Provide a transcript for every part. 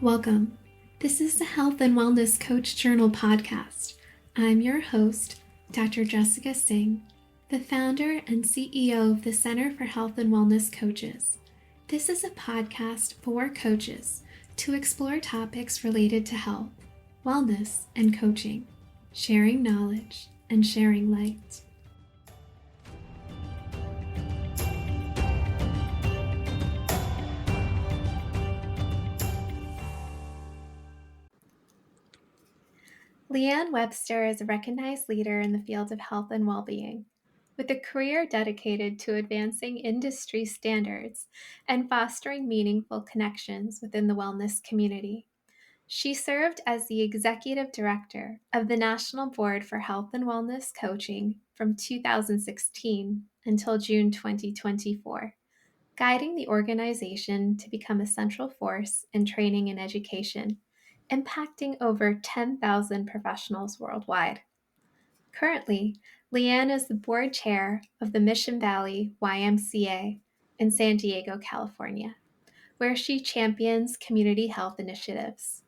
Welcome. This is the Health and Wellness Coach Journal podcast. I'm your host, Dr. Jessica Singh, the founder and CEO of the Center for Health and Wellness Coaches. This is a podcast for coaches to explore topics related to health, wellness, and coaching, sharing knowledge and sharing light. Leigh-Ann Webster is a recognized leader in the field of health and well-being, with a career dedicated to advancing industry standards and fostering meaningful connections within the wellness community. She served as the executive director of the National Board for Health and Wellness Coaching from 2016 until June 2024, guiding the organization to become a central force in training and education, impacting over 10,000 professionals worldwide. Currently, Leigh-Ann is the board chair of the Mission Valley YMCA in San Diego, California, where she champions community health initiatives.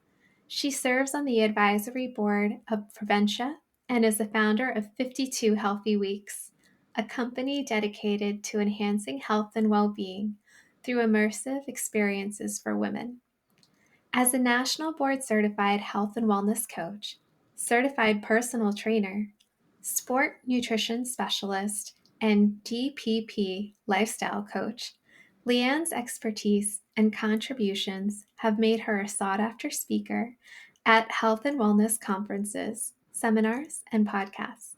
She serves on the advisory board of Preventia and is the founder of 52 Healthy Weeks, a company dedicated to enhancing health and well-being through immersive experiences for women. As a national board certified health and wellness coach, certified personal trainer, sport nutrition specialist, and DPP lifestyle coach, Leigh-Ann's expertise and contributions have made her a sought-after speaker at health and wellness conferences, seminars, and podcasts.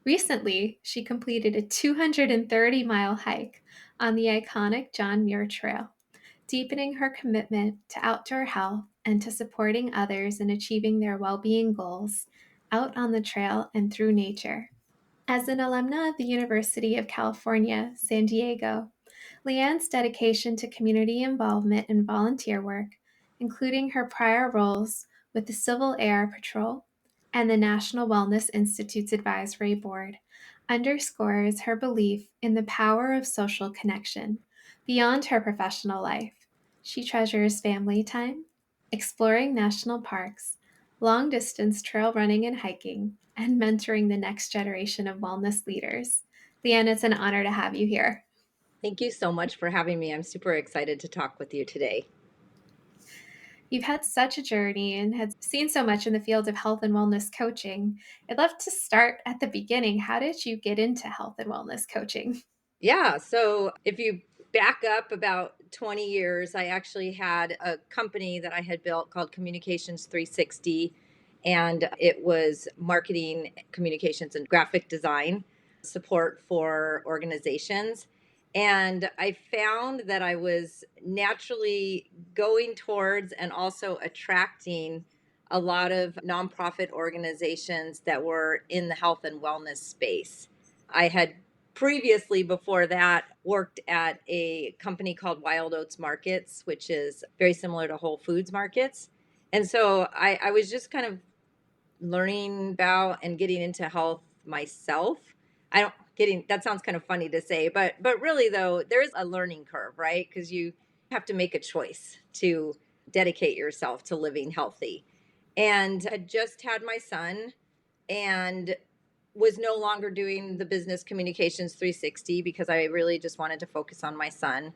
Recently, she completed a 230-mile hike on the iconic John Muir Trail, deepening her commitment to outdoor health and to supporting others in achieving their well-being goals out on the trail and through nature. As an alumna of the University of California, San Diego, Leigh-Ann's dedication to community involvement and volunteer work, including her prior roles with the Civil Air Patrol and the National Wellness Institute's Advisory Board, underscores her belief in the power of social connection beyond her professional life. She treasures family time, exploring national parks, long-distance trail running and hiking, and mentoring the next generation of wellness leaders. Leigh-Ann, it's an honor to have you here. Thank you so much for having me. I'm super excited to talk with you today. You've had such a journey and have seen so much in the field of health and wellness coaching. I'd love to start at the beginning. How did you get into health and wellness coaching? Yeah, so if you back up about 20 years, I actually had a company that I had built called Communications 360, and it was marketing, communications, and graphic design support for organizations. And I found that I was naturally going towards and also attracting a lot of nonprofit organizations that were in the health and wellness space. I had previously, before that, worked at a company called Wild Oats Markets, which is very similar to Whole Foods Markets. And so I was just kind of learning about and getting into health myself. That sounds kind of funny to say, but really though, there is a learning curve, right? Because you have to make a choice to dedicate yourself to living healthy. And I just had my son and was no longer doing the business communications 360 because I really just wanted to focus on my son.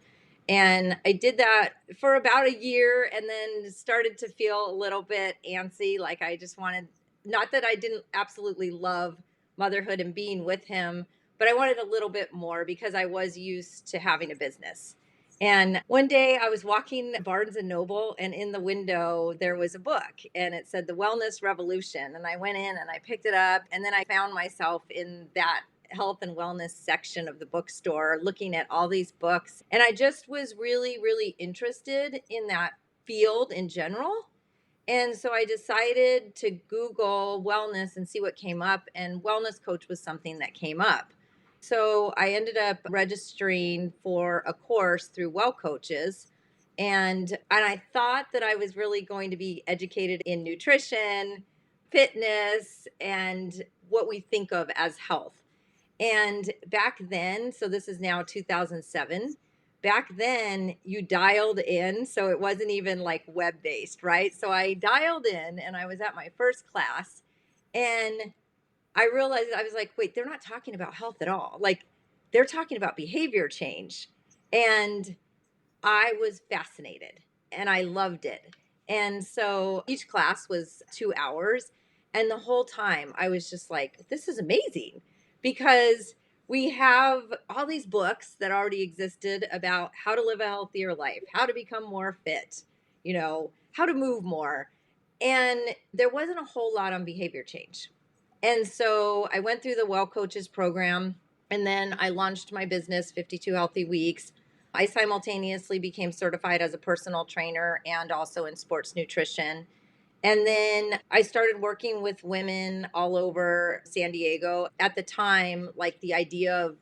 And I did that for about a year and then started to feel a little bit antsy. Like I just wanted, not that I didn't absolutely love motherhood and being with him, but I wanted a little bit more because I was used to having a business. And one day I was walking Barnes and Noble, and in the window there was a book and it said The Wellness Revolution. And I went in and I picked it up, and then I found myself in that health and wellness section of the bookstore looking at all these books. And I just was really, really interested in that field in general. And so I decided to Google wellness and see what came up, and wellness coach was something that came up. So I ended up registering for a course through Well Coaches. And I thought that I was really going to be educated in nutrition, fitness, and what we think of as health. And back then, so this is now 2007, back then you dialed in, so it wasn't even like web based, right? So I dialed in and I was at my first class, and I realized, I was like, wait, they're not talking about health at all. Like, they're talking about behavior change. And I was fascinated and I loved it. And so each class was 2 hours. And the whole time I was just like, this is amazing, because we have all these books that already existed about how to live a healthier life, how to become more fit, how to move more. And there wasn't a whole lot on behavior change. And so I went through the Well Coaches program, and then I launched my business, 52 Healthy Weeks. I simultaneously became certified as a personal trainer and also in sports nutrition. And then I started working with women all over San Diego. At the time, like, the idea of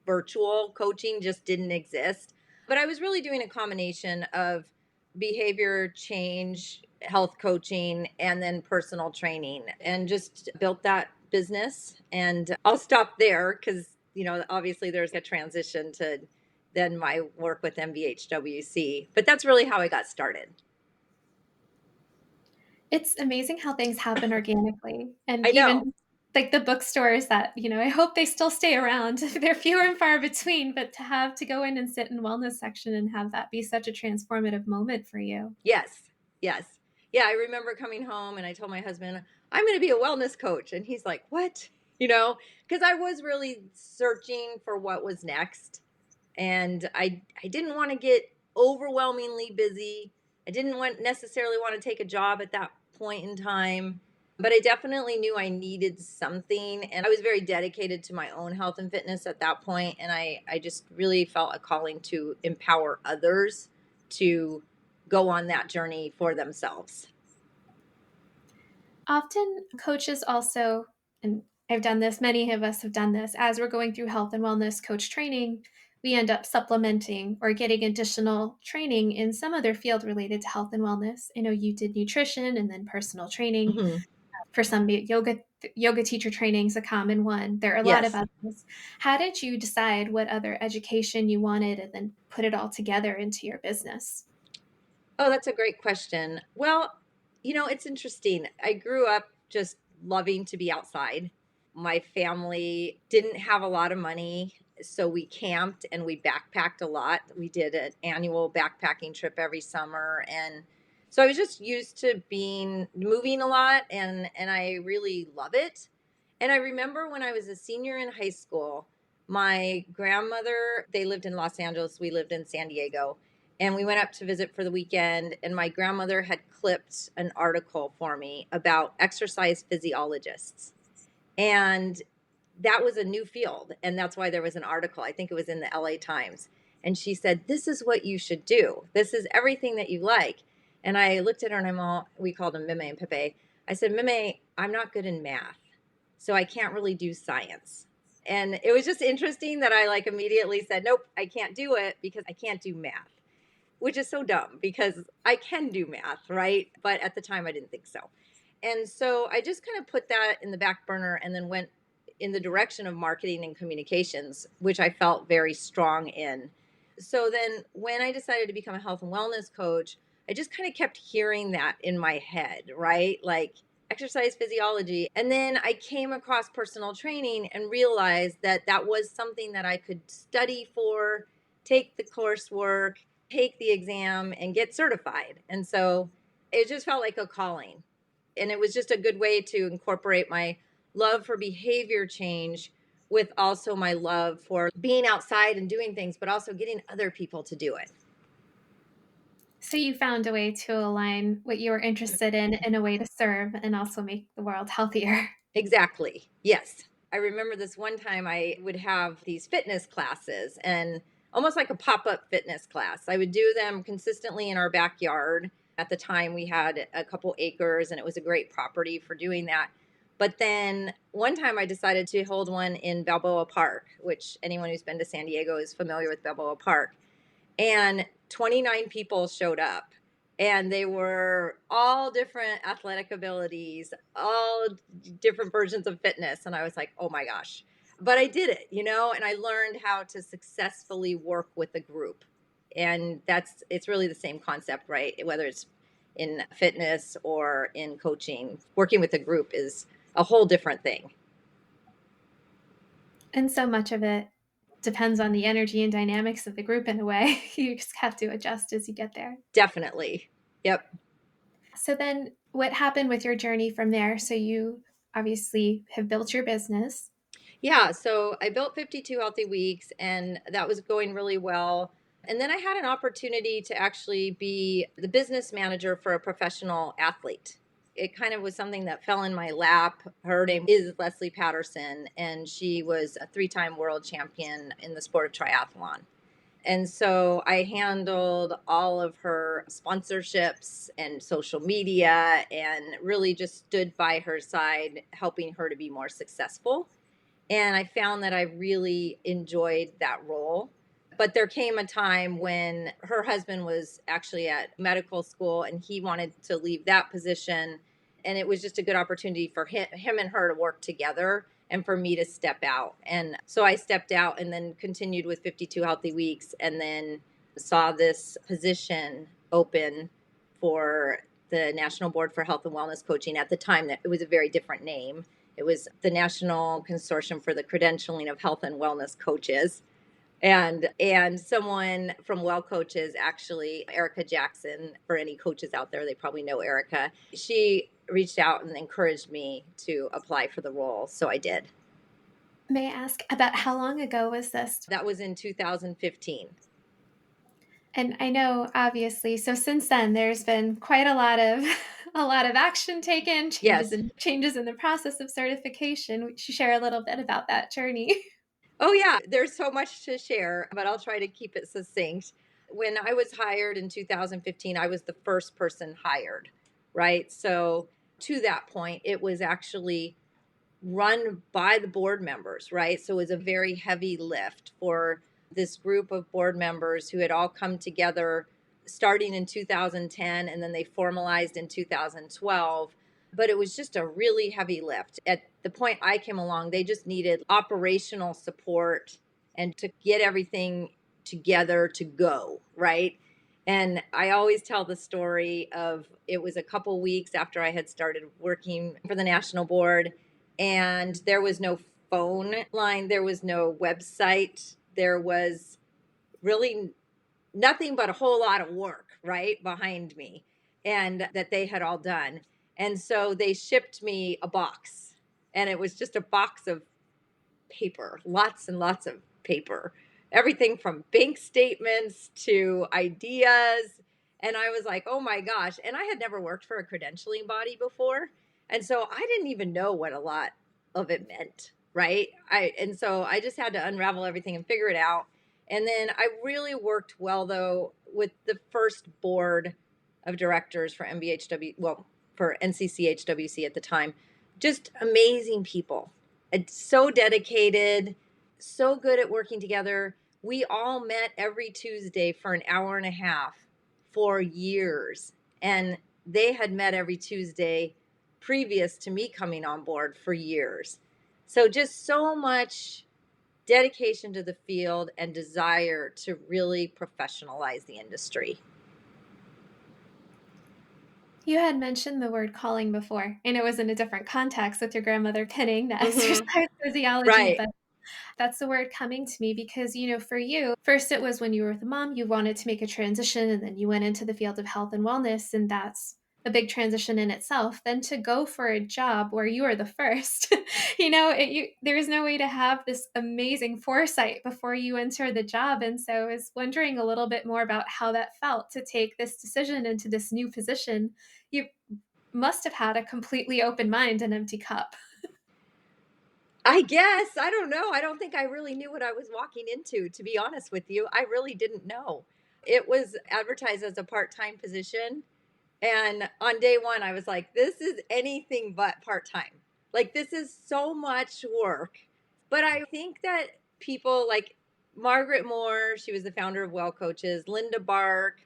virtual coaching just didn't exist. But I was really doing a combination of behavior change, health coaching, and then personal training, and just built that business. And I'll stop there because, obviously there's a transition to then my work with NBHWC. But that's really how I got started. It's amazing how things happen organically, and I know. even, like, the bookstores that, I hope they still stay around. They're fewer and far between, but to go in and sit in wellness section and have that be such a transformative moment for you. Yes. Yes. Yeah, I remember coming home and I told my husband, I'm going to be a wellness coach. And he's like, what? Because I was really searching for what was next. And I didn't want to get overwhelmingly busy. I didn't necessarily want to take a job at that point in time, but I definitely knew I needed something. And I was very dedicated to my own health and fitness at that point. And I just really felt a calling to empower others to go on that journey for themselves. Often coaches also, and I've done this, many of us have done this, as we're going through health and wellness coach training, we end up supplementing or getting additional training in some other field related to health and wellness. I know you did nutrition and then personal training. Hmm. For some, yoga teacher training is a common one. There are a lot of Yes. others. How did you decide what other education you wanted and then put it all together into your business? Oh, that's a great question. Well, it's interesting. I grew up just loving to be outside. My family didn't have a lot of money, so we camped and we backpacked a lot. We did an annual backpacking trip every summer, and so I was just used to being moving a lot, and I really love it. And I remember when I was a senior in high school, my grandmother, they lived in Los Angeles, we lived in San Diego, and we went up to visit for the weekend, and my grandmother had clipped an article for me about exercise physiologists. And that was a new field, and that's why there was an article. I think it was in the LA Times. And she said, this is what you should do. This is everything that you like. And I looked at her, and we called them Mime and Pepe. I said, Mime, I'm not good in math, so I can't really do science. And it was just interesting that I like immediately said, nope, I can't do it because I can't do math, which is so dumb because I can do math, right? But at the time I didn't think so. And so I just kind of put that in the back burner and then went in the direction of marketing and communications, which I felt very strong in. So then when I decided to become a health and wellness coach, I just kind of kept hearing that in my head, right? Like exercise physiology. And then I came across personal training and realized that that was something that I could study for, take the coursework, take the exam, and get certified. And so it just felt like a calling. And it was just a good way to incorporate my love for behavior change with also my love for being outside and doing things, but also getting other people to do it. So you found a way to align what you were interested in a way to serve and also make the world healthier. Exactly. Yes. I remember this one time I would have these fitness classes, and almost like a pop up fitness class. I would do them consistently in our backyard. At the time, we had a couple acres, and it was a great property for doing that. But then one time I decided to hold one in Balboa Park, which anyone who's been to San Diego is familiar with Balboa Park. And 29 people showed up, and they were all different athletic abilities, all different versions of fitness. And I was like, oh my gosh. But I did it, and I learned how to successfully work with a group. And it's really the same concept, right? Whether it's in fitness or in coaching, working with a group is a whole different thing. And so much of it depends on the energy and dynamics of the group in a way. You just have to adjust as you get there. Definitely. Yep. So then what happened with your journey from there? So you obviously have built your business. Yeah, so I built 52 Healthy Weeks, and that was going really well. And then I had an opportunity to actually be the business manager for a professional athlete. It kind of was something that fell in my lap. Her name is Leslie Patterson, and she was a 3-time world champion in the sport of triathlon. And so I handled all of her sponsorships and social media and really just stood by her side, helping her to be more successful. And I found that I really enjoyed that role. But there came a time when her husband was actually at medical school and he wanted to leave that position. And it was just a good opportunity for him and her to work together and for me to step out. And so I stepped out and then continued with 52 Healthy Weeks and then saw this position open for the National Board for Health and Wellness Coaching. At the time, that it was a very different name. It was the National Consortium for the Credentialing of Health and Wellness Coaches. And someone from Well Coaches, actually, Erica Jackson, for any coaches out there, they probably know Erica. She reached out and encouraged me to apply for the role. So I did. May I ask about how long ago was this? That was in 2015. And I know obviously, so since then there's been quite a lot of a lot of action taken, Yes. changes in the process of certification. Would you share a little bit about that journey? Oh, yeah. There's so much to share, but I'll try to keep it succinct. When I was hired in 2015, I was the first person hired, right? So to that point, it was actually run by the board members, right? So it was a very heavy lift for this group of board members who had all come together starting in 2010 and then they formalized in 2012. But it was just a really heavy lift. At the point I came along, they just needed operational support and to get everything together to go, right? And I always tell the story of it was a couple weeks after I had started working for the national board, and there was no phone line, there was no website, there was really nothing but a whole lot of work right behind me and that they had all done. And so they shipped me a box, and it was just a box of paper, lots and lots of paper, everything from bank statements to ideas. And I was like, oh my gosh. And I had never worked for a credentialing body before. And so I didn't even know what a lot of it meant. Right. And so I just had to unravel everything and figure it out. And then I really worked well, though, with the first board of directors for for NCC-HWC at the time. Just amazing people. It's so dedicated, so good at working together. We all met every Tuesday for an hour and a half for years. And they had met every Tuesday previous to me coming on board for years. So just so much dedication to the field and desire to really professionalize the industry. You had mentioned the word calling before, and it was in a different context with your grandmother pinning the Mm-hmm. exercise physiology, Right. but that's the word coming to me because, for you, first it was when you were with a mom, you wanted to make a transition, and then you went into the field of health and wellness, and that's a big transition in itself. Then to go for a job where you are the first, there is no way to have this amazing foresight before you enter the job. And so I was wondering a little bit more about how that felt to take this decision into this new position. You must have had a completely open mind and empty cup. I guess. I don't know. I don't think I really knew what I was walking into, to be honest with you. I really didn't know. It was advertised as a part time position. And on day one, I was like, this is anything but part time. Like, this is so much work. But I think that people like Margaret Moore, she was the founder of Well Coaches, Linda Bark,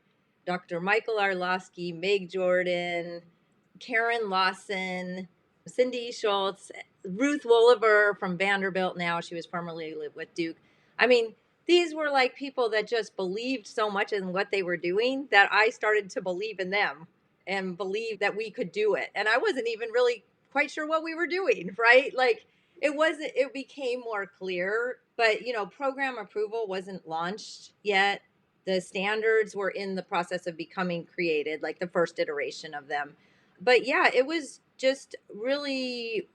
Dr. Michael Arlosky, Meg Jordan, Karen Lawson, Cindy Schultz, Ruth Wolliver from Vanderbilt now. She was formerly with Duke. I mean, these were like people that just believed so much in what they were doing that I started to believe in them and believe that we could do it. And I wasn't even really quite sure what we were doing, right? Like it became more clear, but program approval wasn't launched yet. The standards were in the process of becoming created, like the first iteration of them. But yeah, it was just really,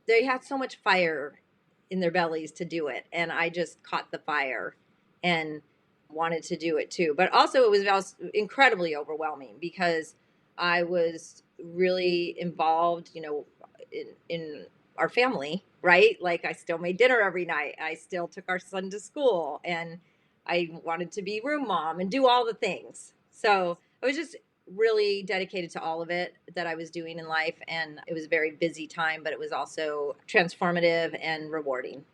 they had so much fire in their bellies to do it, and I just caught the fire and wanted to do it too. But also it was incredibly overwhelming because I was really involved, in our family, right? Like I still made dinner every night, I still took our son to school, and I wanted to be room mom and do all the things. So I was just really dedicated to all of it that I was doing in life. And it was a very busy time, but it was also transformative and rewarding.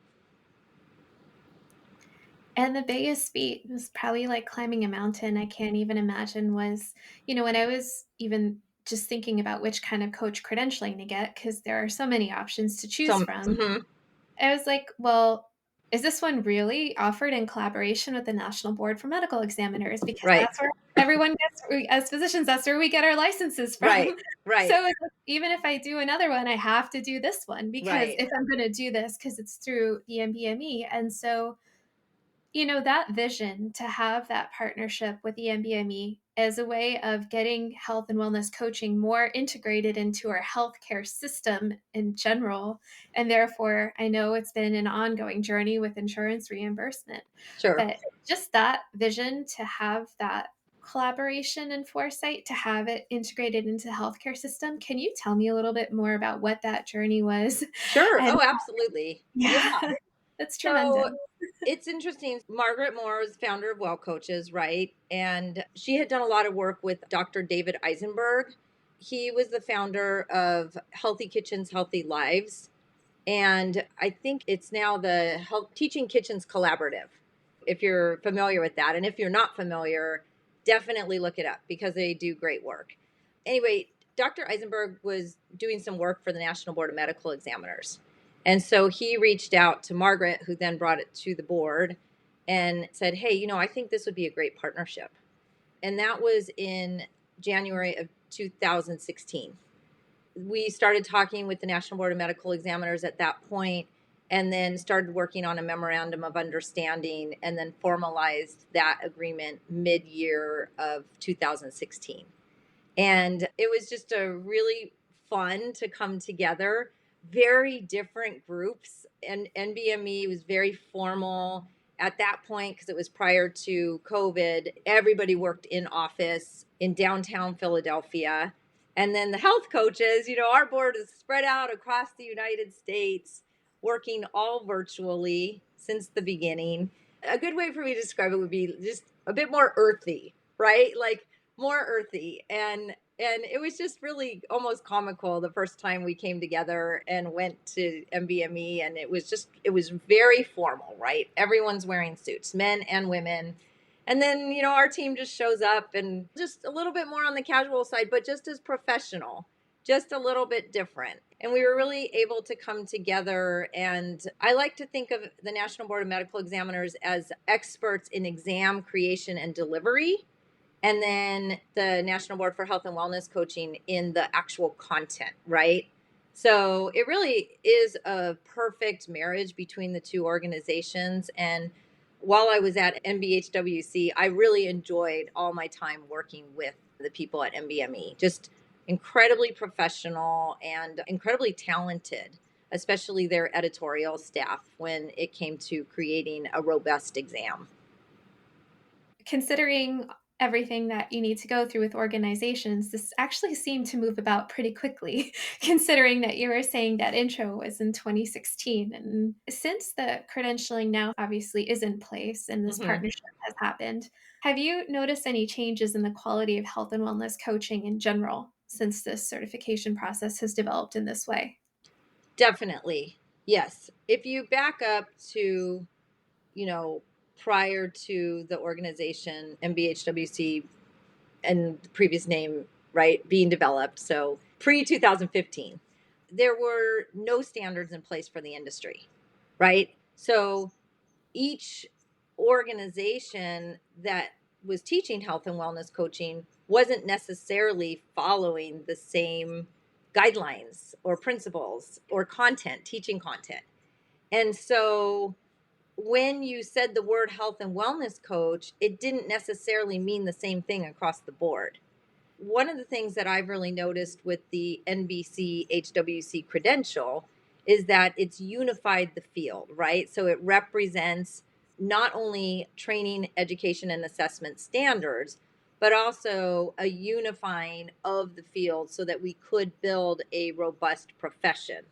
And the biggest feat was probably like climbing a mountain. I can't even imagine was, when I was even just thinking about which kind of coach credentialing to get, because there are so many options to choose So, from. mhm, I was like, well, is this one really offered in collaboration with the National Board for Medical Examiners? Because right, that's where everyone gets, as physicians, that's where we get our licenses right, from. right, So it's like, even if I do another one, I have to do this one because right. if I'm going to do this, because it's through the NBME. And so that vision to have that partnership with the NBME as a way of getting health and wellness coaching more integrated into our healthcare system in general. And therefore, I know it's been an ongoing journey with insurance reimbursement, Sure. but just that vision to have that collaboration and foresight to have it integrated into the healthcare system. Can you tell me a little bit more about what that journey was? Sure. And Oh, absolutely. Yeah. yeah, that's tremendous. So it's interesting. Margaret Moore was founder of Well Coaches, right? And she had done a lot of work with Dr. David Eisenberg. He was the founder of Healthy Kitchens, Healthy Lives. And I think it's now the Health Teaching Kitchens Collaborative, if you're familiar with that. And if you're not familiar, definitely look it up because they do great work. Anyway, Dr. Eisenberg was doing some work for the National Board of Medical Examiners. And so he reached out to Margaret, who then brought it to the board and said, hey, I think this would be a great partnership. And that was in January of 2016. We started talking with the National Board of Medical Examiners at that point, and then started working on a memorandum of understanding, and then formalized that agreement mid-year of 2016. And it was just a really fun to come together. Very different groups, and NBME was very formal at that point because it was prior to COVID. Everybody worked in office in downtown Philadelphia. And then the health coaches, our board is spread out across the United States, working all virtually since the beginning. A good way for me to describe it would be just a bit more earthy, right? Like more earthy. And it was just really almost comical the first time we came together and went to MBME, and it was very formal, right? Everyone's wearing suits, men and women. And then, our team just shows up and just a little bit more on the casual side, but just as professional, just a little bit different. And we were really able to come together. And I like to think of the National Board of Medical Examiners as experts in exam creation and delivery, and then the National Board for Health and Wellness Coaching in the actual content, right? So it really is a perfect marriage between the two organizations. And while I was at NBHWC, I really enjoyed all my time working with the people at NBME. Just incredibly professional and incredibly talented, especially their editorial staff when it came to creating a robust exam. Considering everything that you need to go through with organizations, this actually seemed to move about pretty quickly, considering that you were saying that intro was in 2016. And since the credentialing now obviously is in place and this Mhm. partnership has happened, have you noticed any changes in the quality of health and wellness coaching in general since this certification process has developed in this way? Definitely. Yes. If you back up to, you know, prior to the organization NBHWC and the previous name, right, being developed, so pre 2015, there were no standards in place for the industry, right? So each organization that was teaching health and wellness coaching wasn't necessarily following the same guidelines or principles or content, teaching content. And so when you said the word health and wellness coach, it didn't necessarily mean the same thing across the board. One of the things that I've really noticed with the NBC-HWC credential is that it's unified the field, right? So it represents not only training, education, and assessment standards, but also a unifying of the field so that we could build a robust profession.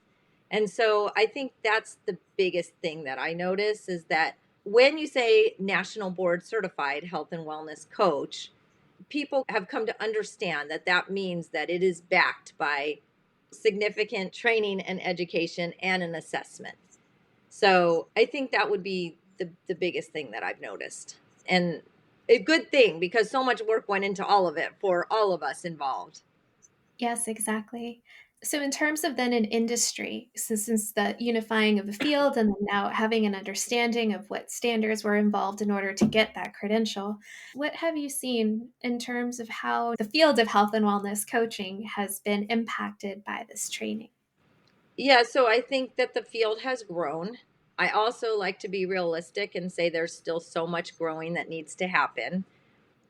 And so I think that's the biggest thing that I notice is that when you say national board certified health and wellness coach, people have come to understand that that means that it is backed by significant training and education and an assessment. So I think that would be the biggest thing that I've noticed. And a good thing because so much work went into all of it for all of us involved. Yes, exactly. So in terms of then an industry, since the unifying of the field and then now having an understanding of what standards were involved in order to get that credential, what have you seen in terms of how the field of health and wellness coaching has been impacted by this training? Yeah, so I think that the field has grown. I also like to be realistic and say there's still so much growing that needs to happen.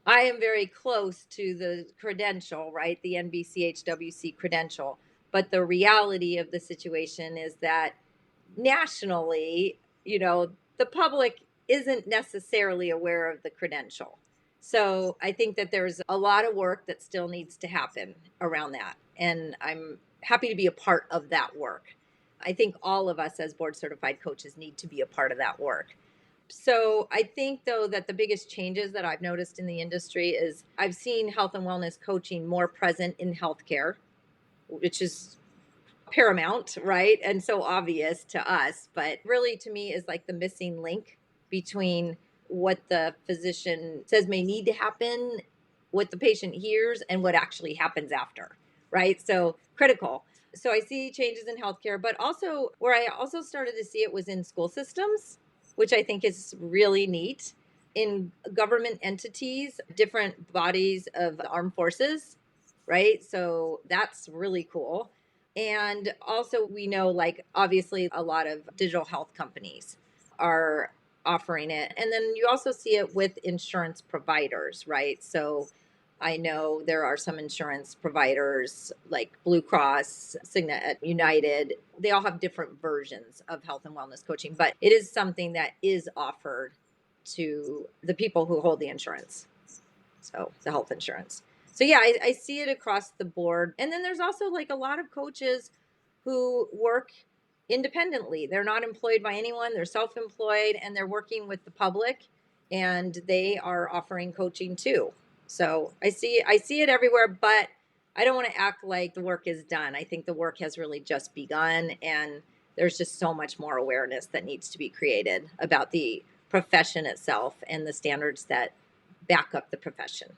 I am very close to the credential, right? The NBC-HWC credential. But the reality of the situation is that nationally, the public isn't necessarily aware of the credential. So I think that there's a lot of work that still needs to happen around that. And I'm happy to be a part of that work. I think all of us as board certified coaches need to be a part of that work. So I think though that the biggest changes that I've noticed in the industry is I've seen health and wellness coaching more present in healthcare, which is paramount, right? And so obvious to us, but really to me is like the missing link between what the physician says may need to happen, what the patient hears, and what actually happens after, right? So critical. So I see changes in healthcare, but also where I also started to see it was in school systems, which I think is really neat. In government entities, different bodies of the armed forces, right? So that's really cool. And also, we know, like, obviously, a lot of digital health companies are offering it. And then you also see it with insurance providers, right? So I know there are some insurance providers like Blue Cross, Cigna, United. They all have different versions of health and wellness coaching, but it is something that is offered to the people who hold the insurance. So the health insurance. So yeah, I see it across the board. And then there's also like a lot of coaches who work independently. They're not employed by anyone, they're self-employed and they're working with the public and they are offering coaching too. So I see it everywhere, but I don't want to act like the work is done. I think the work has really just begun and there's just so much more awareness that needs to be created about the profession itself and the standards that back up the profession.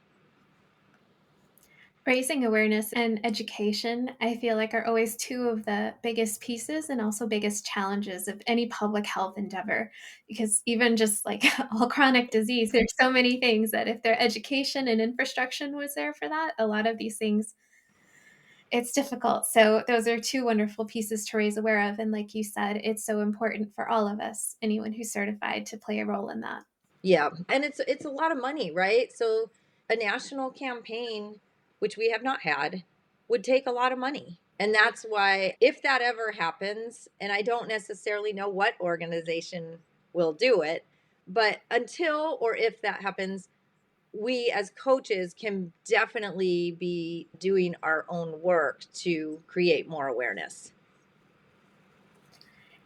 Raising awareness and education, I feel like, are always two of the biggest pieces and also biggest challenges of any public health endeavor. Because even just like all chronic disease, there's so many things that if their education and infrastructure was there for that, a lot of these things, it's difficult. So those are two wonderful pieces to raise aware of. And like you said, it's so important for all of us, anyone who's certified, to play a role in that. Yeah, and it's a lot of money, right? So a national campaign, which we have not had, would take a lot of money. And that's why if that ever happens, and I don't necessarily know what organization will do it, but until or if that happens, we as coaches can definitely be doing our own work to create more awareness.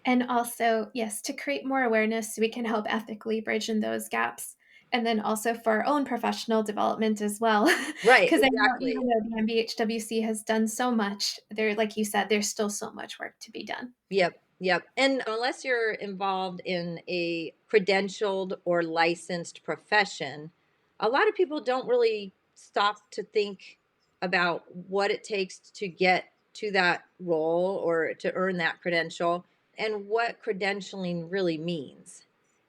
And also, yes, to create more awareness so we can help ethically bridge in those gaps. And then also for our own professional development as well. Right, Because I know even exactly. though the NBHWC has done so much, there, like you said, there's still so much work to be done. Yep, yep. And unless you're involved in a credentialed or licensed profession, a lot of people don't really stop to think about what it takes to get to that role or to earn that credential and what credentialing really means.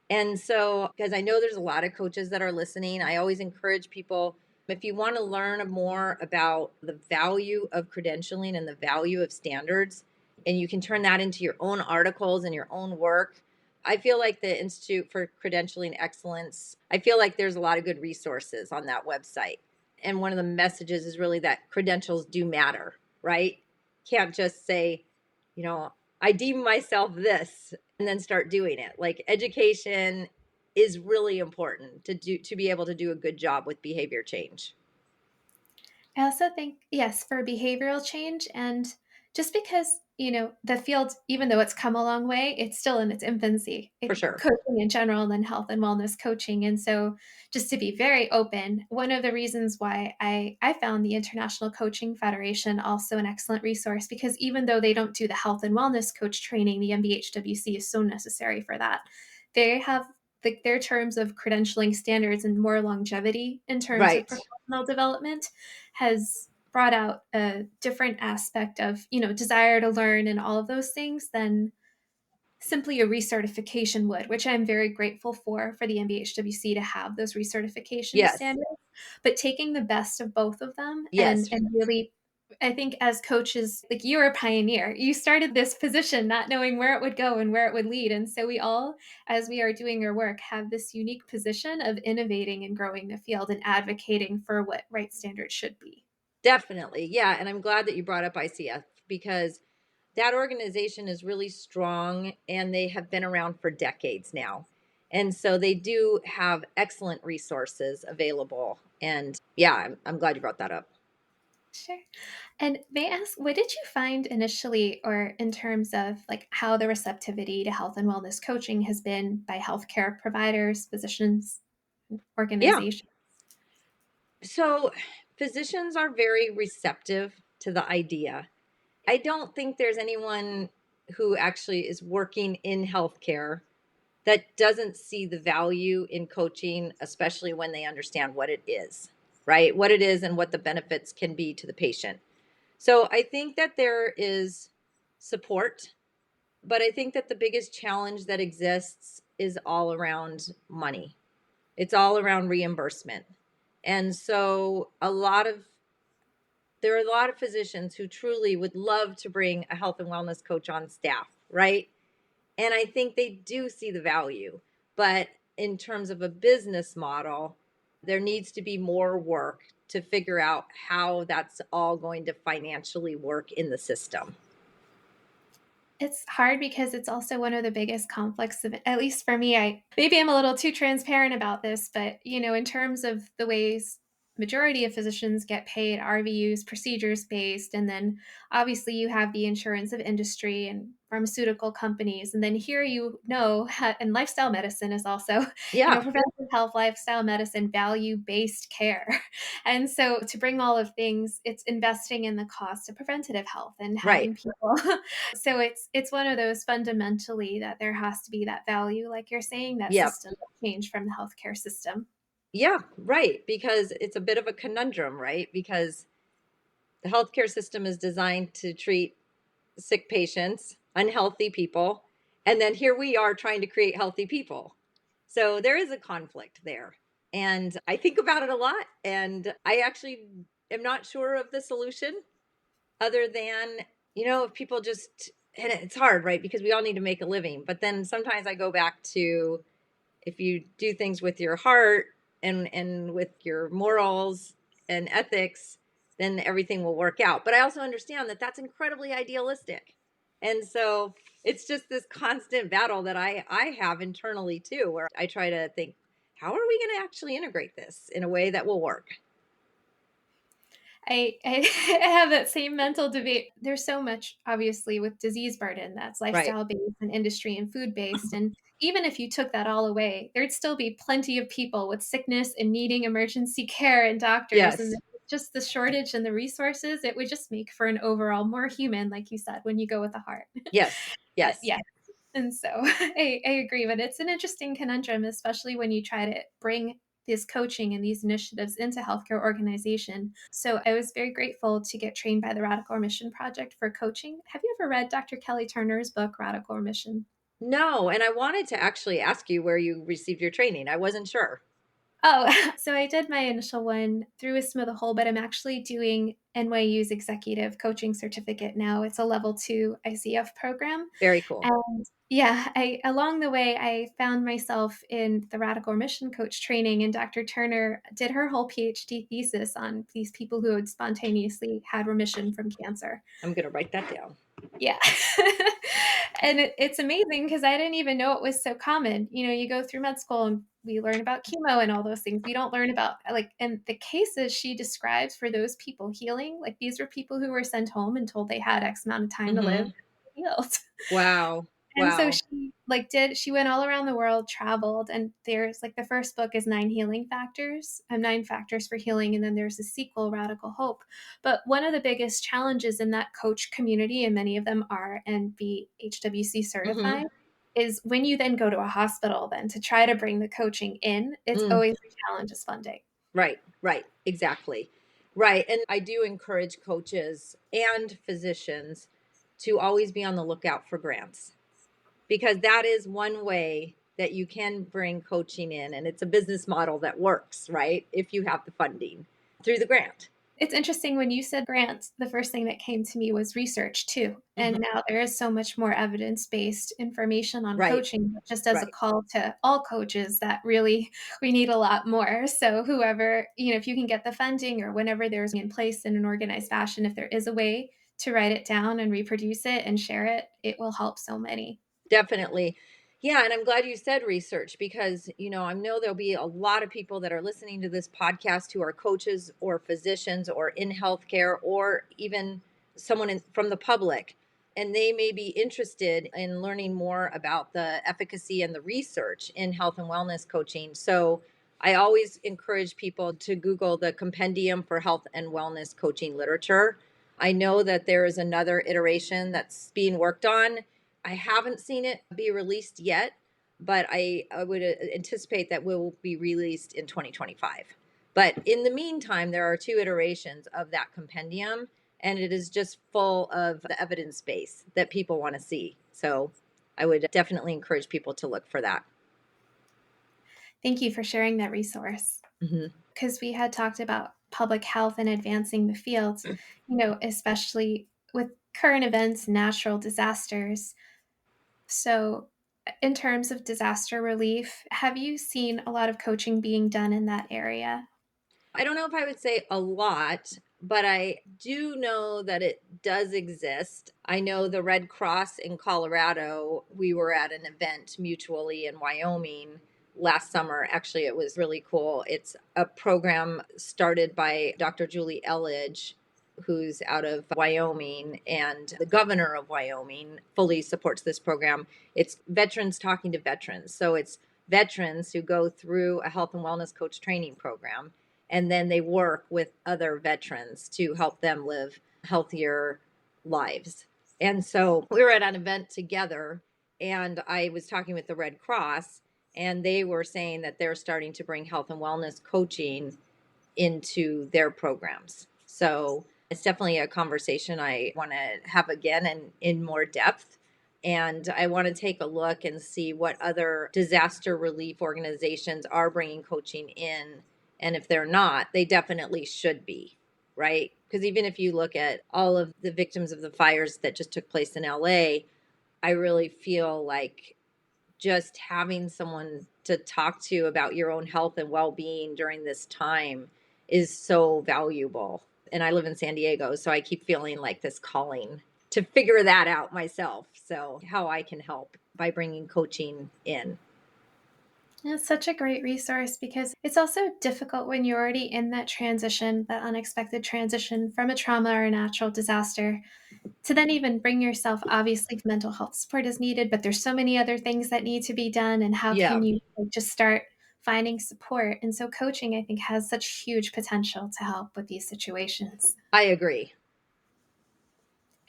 And so, because I know there's a lot of coaches that are listening, I always encourage people, if you want to learn more about the value of credentialing and the value of standards, and you can turn that into your own articles and your own work. I feel like the Institute for Credentialing Excellence, I feel like there's a lot of good resources on that website. And one of the messages is really that credentials do matter, right? Can't just say, you know, I deem myself this and then start doing it. Like education is really important to be able to do a good job with behavior change. I also think, yes, for behavioral change, and just because, the field, even though it's come a long way, it's still in its infancy. For sure. Coaching in general, and then health and wellness coaching. And so, just to be very open, one of the reasons why I found the International Coaching Federation also an excellent resource, because even though they don't do the health and wellness coach training, the NBHWC is so necessary for that. They have their terms of credentialing standards and more longevity in terms of Right. professional development has brought out a different aspect of, desire to learn and all of those things than simply a recertification would, which I'm very grateful for the NBHWC to have those recertification Yes. standards. But taking the best of both of them and Yes. really, I think as coaches, like, you're a pioneer. You started this position not knowing where it would go and where it would lead. And so we all, as we are doing our work, have this unique position of innovating and growing the field and advocating for what right standards should be. Definitely. Yeah. And I'm glad that you brought up ICF because that organization is really strong and they have been around for decades now. And so they do have excellent resources available. And yeah, I'm glad you brought that up. Sure. And may I ask, what did you find initially, or in terms of like how the receptivity to health and wellness coaching has been by healthcare providers, physicians, Yeah. organizations? So physicians are very receptive to the idea. I don't think there's anyone who actually is working in healthcare that doesn't see the value in coaching, especially when they understand what it is, right? What it is and what the benefits can be to the patient. So I think that there is support, but I think that the biggest challenge that exists is all around money. It's all around reimbursement. And so there are a lot of physicians who truly would love to bring a health and wellness coach on staff, right? And I think they do see the value. But in terms of a business model, there needs to be more work to figure out how that's all going to financially work in the system. It's hard because it's also one of the biggest conflicts of, at least for me, I maybe I'm a little too transparent about this, but in terms of the ways majority of physicians get paid, RVUs, procedures based, and then obviously you have the insurance of industry and pharmaceutical companies, and then here and lifestyle medicine is also, Yeah, preventive health, lifestyle medicine, value based care. And so to bring all of things, it's investing in the cost of preventative health and right. having people so it's one of those fundamentally that there has to be that value, like you're saying, that Yeah. system change from the healthcare system. Yeah, right. Because it's a bit of a conundrum, right? Because the healthcare system is designed to treat sick patients, unhealthy people, and then here we are trying to create healthy people. So there is a conflict there. And I think about it a lot. And I actually am not sure of the solution other than, if people just, and it's hard, right? Because we all need to make a living. But then sometimes I go back to if you do things with your heart and with your morals and ethics, then everything will work out. But I also understand that that's incredibly idealistic. And so it's just this constant battle that I have internally too, where I try to think, how are we going to actually integrate this in a way that will work? I I have that same mental debate. There's so much, obviously, with disease burden that's Right. lifestyle based and industry and food based. And even if you took that all away, there'd still be plenty of people with sickness and needing emergency care and doctors. And Yes. just the shortage and the resources, it would just make for an overall more human, like you said, when you go with the heart. Yes. But Yes. yeah. And so I agree, but it's an interesting conundrum, especially when you try to bring this coaching and these initiatives into healthcare organization. So I was very grateful to get trained by the Radical Remission Project for coaching. Have you ever read Dr. Kelly Turner's book, Radical Remission? No, and I wanted to actually ask you where you received your training. I wasn't sure. Oh, so I did my initial one through Wisdom of the Whole, but I'm actually doing NYU's executive coaching certificate now. It's a level 2 ICF program. Very cool. And yeah, I along the way, I found myself in the radical remission coach training, and Dr. Turner did her whole PhD thesis on these people who had spontaneously had remission from cancer. I'm going to write that down. Yeah. And it's amazing because I didn't even know it was so common. You know, you go through med school and we learn about chemo and all those things. We don't learn about, like, and the cases she describes for those people healing, like, these were people who were sent home and told they had X amount of time to live, Mhm. healed. Wow. And so Wow. she went all around the world, traveled, and there's, like, the first book is 9 healing factors, 9 factors for healing, and then there's a sequel, Radical Hope. But one of the biggest challenges in that coach community, and many of them are NBHWC certified, Mhm. is when you then go to a hospital then to try to bring the coaching in, it's Mm. always a challenge is funding. Right, right, exactly. Right. And I do encourage coaches and physicians to always be on the lookout for grants, because that is one way that you can bring coaching in. And it's a business model that works, right? If you have the funding through the grant. It's interesting when you said grants, the first thing that came to me was research too. Mhm. And now there is so much more evidence-based information on Right, coaching, but just as a right. call to all coaches that really we need a lot more. So whoever, if you can get the funding or whenever there's in place in an organized fashion, if there is a way to write it down and reproduce it and share it, it will help so many. Definitely. Yeah, and I'm glad you said research because, I know there'll be a lot of people that are listening to this podcast who are coaches or physicians or in healthcare or even someone from the public. And they may be interested in learning more about the efficacy and the research in health and wellness coaching. So I always encourage people to Google the Compendium for Health and Wellness Coaching Literature. I know that there is another iteration that's being worked on. I haven't seen it be released yet, but I would anticipate that will be released in 2025. But in the meantime, there are two iterations of that compendium, and it is just full of the evidence base that people want to see. So I would definitely encourage people to look for that. Thank you for sharing that resource. Hmm. Because we had talked about public health and advancing the fields, especially with current events, natural disasters. So, in terms of disaster relief, have you seen a lot of coaching being done in that area? I don't know if I would say a lot, but I do know that it does exist. I know the Red Cross in Colorado, we were at an event mutually in Wyoming last summer. Actually, it was really cool. It's a program started by Dr. Julie Elledge, who's out of Wyoming, and the governor of Wyoming fully supports this program. It's veterans talking to veterans. So it's veterans who go through a health and wellness coach training program, and then they work with other veterans to help them live healthier lives. And so we were at an event together, and I was talking with the Red Cross, and they were saying that they're starting to bring health and wellness coaching into their programs. So it's definitely a conversation I want to have again and in more depth. And I want to take a look and see what other disaster relief organizations are bringing coaching in. And if they're not, they definitely should be, right? Because even if you look at all of the victims of the fires that just took place in LA, I really feel like just having someone to talk to about your own health and well-being during this time is so valuable. And I live in San Diego, so I keep feeling like this calling to figure that out myself. So how I can help by bringing coaching in. It's such a great resource because it's also difficult when you're already in that transition, that unexpected transition from a trauma or a natural disaster, to then even bring yourself. Obviously, mental health support is needed, but there's so many other things that need to be done. And how Yeah, can you, like, just start finding support? And so, coaching, I think, has such huge potential to help with these situations. I agree.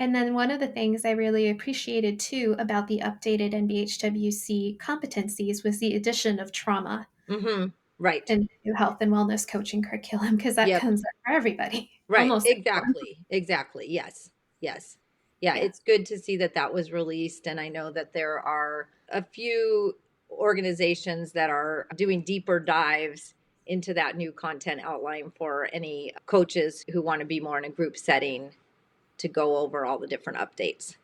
And then one of the things I really appreciated too about the updated NBHWC competencies was the addition of trauma Mhm. Right. into health and wellness coaching curriculum, because that Yep. comes up for everybody, Right. almost everyone. Exactly. Exactly. Yes. Yes. Yeah, Yeah. it's good to see that that was released, and I know that there are a few organizations that are doing deeper dives into that new content outline for any coaches who want to be more in a group setting to go over all the different updates.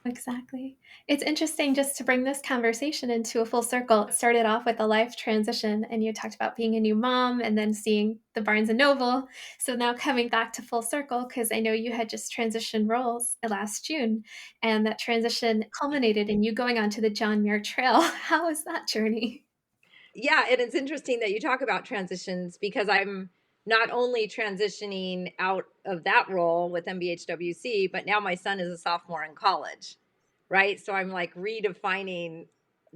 Exactly. It's interesting just to bring this conversation into a full circle. It started off with a life transition, and you talked about being a new mom and then seeing the Barnes and Noble. So now coming back to full circle, because I know you had just transitioned roles last June, and that transition culminated in you going onto the John Muir Trail. How was that journey? Yeah, and it's interesting that you talk about transitions because I'm not only transitioning out of that role with NBHWC, but now my son is a sophomore in college, right? So I'm like redefining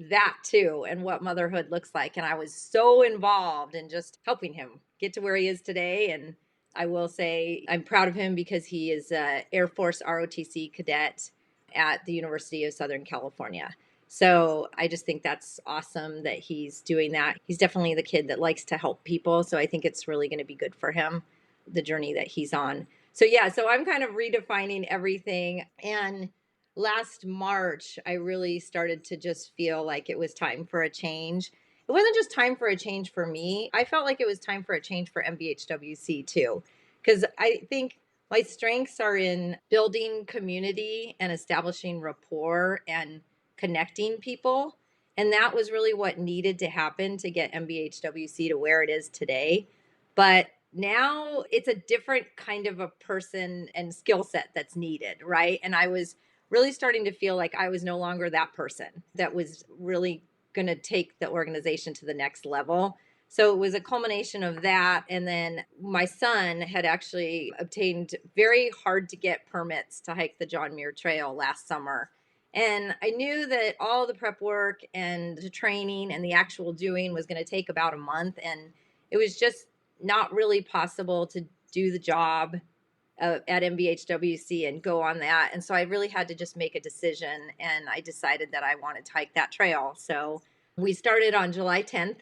that too and what motherhood looks like. And I was so involved in just helping him get to where he is today. And I will say I'm proud of him because he is a Air Force ROTC cadet at the University of Southern California. So I just think that's awesome that he's doing that. He's definitely the kid that likes to help people. So I think it's really going to be good for him, the journey that he's on. So yeah, so I'm kind of redefining everything. And last March, I really started to just feel like it was time for a change. It wasn't just time for a change for me. I felt like it was time for a change for NBHWC too. Because I think my strengths are in building community and establishing rapport and connecting people. And that was really what needed to happen to get NBHWC to where it is today. But now it's a different kind of a person and skill set that's needed, right? And I was really starting to feel like I was no longer that person that was really going to take the organization to the next level. So it was a culmination of that. And then my son had actually obtained very hard to get permits to hike the John Muir Trail last summer. And I knew that all the prep work and the training and the actual doing was going to take about a month. And it was just not really possible to do the job at NBHWC and go on that. And so I really had to just make a decision. And I decided that I wanted to hike that trail. So we started on July 10th.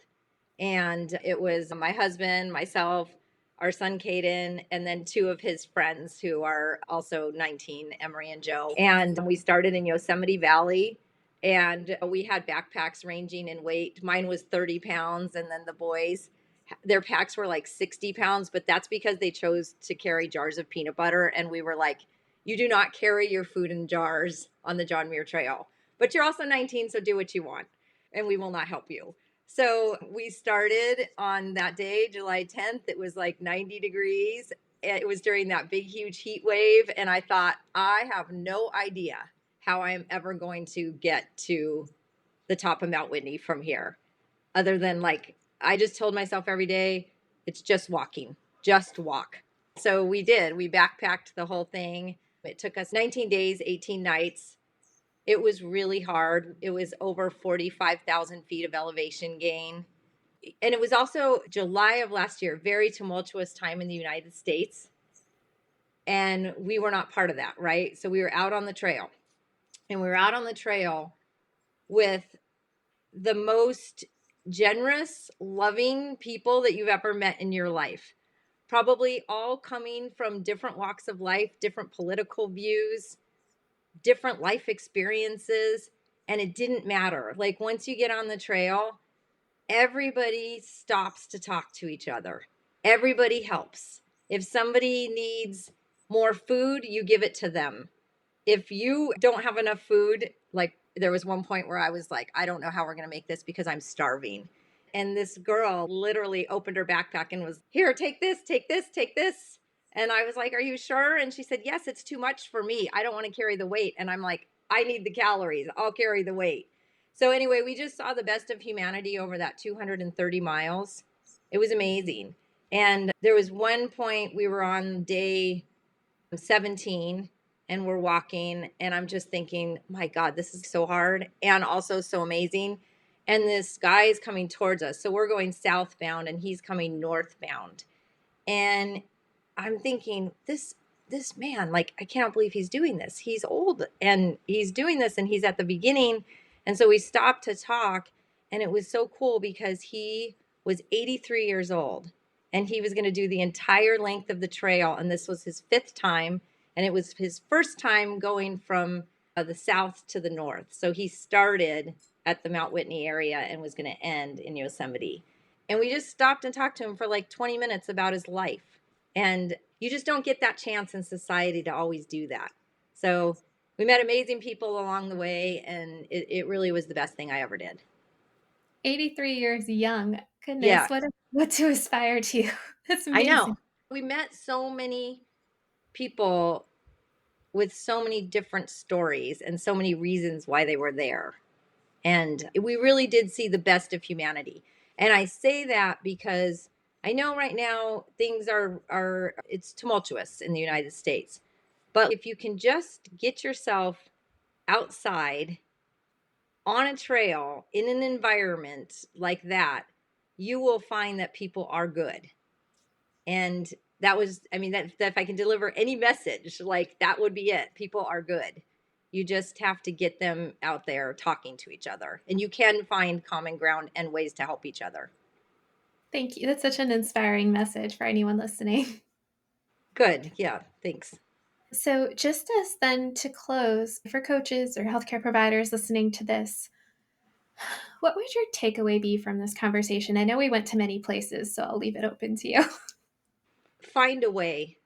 And it was my husband, myself, our son Caden, and then two of his friends who are also 19, Emery and Joe. And we started in Yosemite Valley. And we had backpacks ranging in weight. Mine was 30 pounds, and then the boys, their packs were like 60 pounds, but that's because they chose to carry jars of peanut butter. And we were like, you do not carry your food in jars on the John Muir Trail, but you're also 19, so do what you want, and we will not help you. So we started on that day, July 10th. It was like 90 degrees. It was during that big, huge heat wave. And I thought, I have no idea how I am ever going to get to the top of Mount Whitney from here, other than like, I just told myself every day, it's just walking, just walk. So we did. We backpacked the whole thing. It took us 19 days, 18 nights. It was really hard. It was over 45,000 feet of elevation gain. And it was also July of last year, very tumultuous time in the United States. And we were not part of that, right? So we were out on the trail. And we were out on the trail with the most generous, loving people that you've ever met in your life. Probably all coming from different walks of life, different political views, different life experiences, and it didn't matter. Like once you get on the trail, everybody stops to talk to each other. Everybody helps. If somebody needs more food, you give it to them. If you don't have enough food, like there was one point where I was like, I don't know how we're going to make this because I'm starving. And this girl literally opened her backpack and was, here, take this, take this, take this. And I was like, are you sure? And she said, yes, it's too much for me. I don't want to carry the weight. And I'm like, I need the calories. I'll carry the weight. So anyway, we just saw the best of humanity over that 230 miles. It was amazing. And there was one point we were on day 17 and we're walking, and I'm just thinking, my God, this is so hard and also so amazing. And this guy is coming towards us. So we're going southbound and he's coming northbound. And I'm thinking, this man, like, I can't believe he's doing this. He's old and he's doing this and he's at the beginning. And so we stopped to talk, and it was so cool because he was 83 years old and he was going to do the entire length of the trail. And this was his fifth time. And it was his first time going from the south to the north. So he started at the Mount Whitney area and was going to end in Yosemite. And we just stopped and talked to him for like 20 minutes about his life. And you just don't get that chance in society to always do that. So we met amazing people along the way, and it really was the best thing I ever did. 83 years young. Yeah, Goodness, what to aspire to. That's I know. amazing. We met so many people with so many different stories and so many reasons why they were there. And we really did see the best of humanity. And I say that because I know right now things are it's tumultuous in the United States. But if you can just get yourself outside on a trail in an environment like that, you will find that people are good. And that was, I mean, that if I can deliver any message, like that would be it. People are good. You just have to get them out there talking to each other, and you can find common ground and ways to help each other. Thank you. That's such an inspiring message for anyone listening. Good. Yeah. Thanks. So, just as then to close, for coaches or healthcare providers listening to this, what would your takeaway be from this conversation? I know we went to many places, so I'll leave it open to you. Find a way.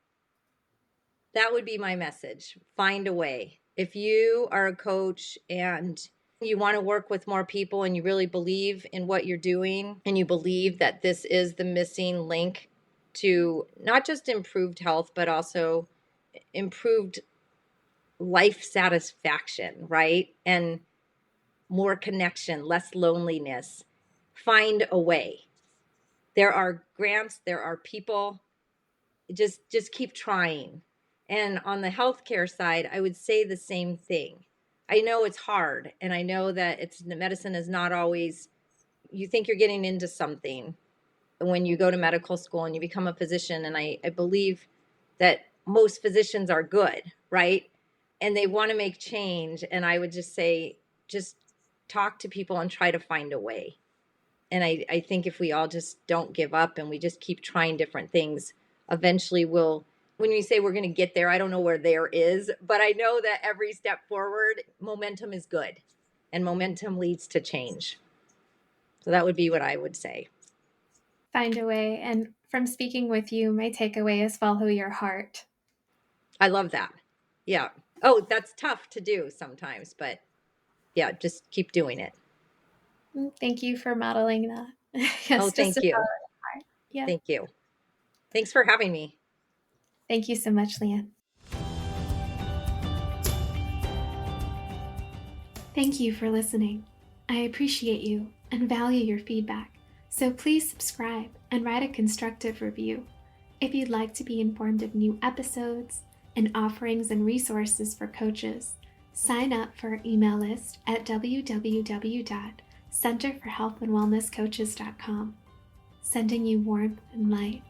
That would be my message. Find a way. If you are a coach and you want to work with more people and you really believe in what you're doing and you believe that this is the missing link to not just improved health, but also improved life satisfaction, right? And more connection, less loneliness. Find a way. There are grants, there are people. Just keep trying. And on the healthcare side, I would say the same thing. I know it's hard, and I know that it's medicine is not always, you think you're getting into something when you go to medical school and you become a physician. And I believe that most physicians are good, right? And they want to make change. And I would just say, just talk to people and try to find a way. And I think if we all just don't give up and we just keep trying different things, eventually we'll, when we say we're going to get there, I don't know where there is, but I know that every step forward, momentum is good and momentum leads to change. So that would be what I would say. Find a way. And from speaking with you, my takeaway is follow your heart. I love that. Yeah. Oh, that's tough to do sometimes, but yeah, just keep doing it. Thank you for modeling that. Oh, Yes, just to thank follow you. your heart. Yeah. Thank you. Thanks for having me. Thank you so much, Leigh-Ann. Thank you for listening. I appreciate you and value your feedback, so please subscribe and write a constructive review. If you'd like to be informed of new episodes and offerings and resources for coaches, sign up for our email list at www.centerforhealthandwellnesscoaches.com. Sending you warmth and light.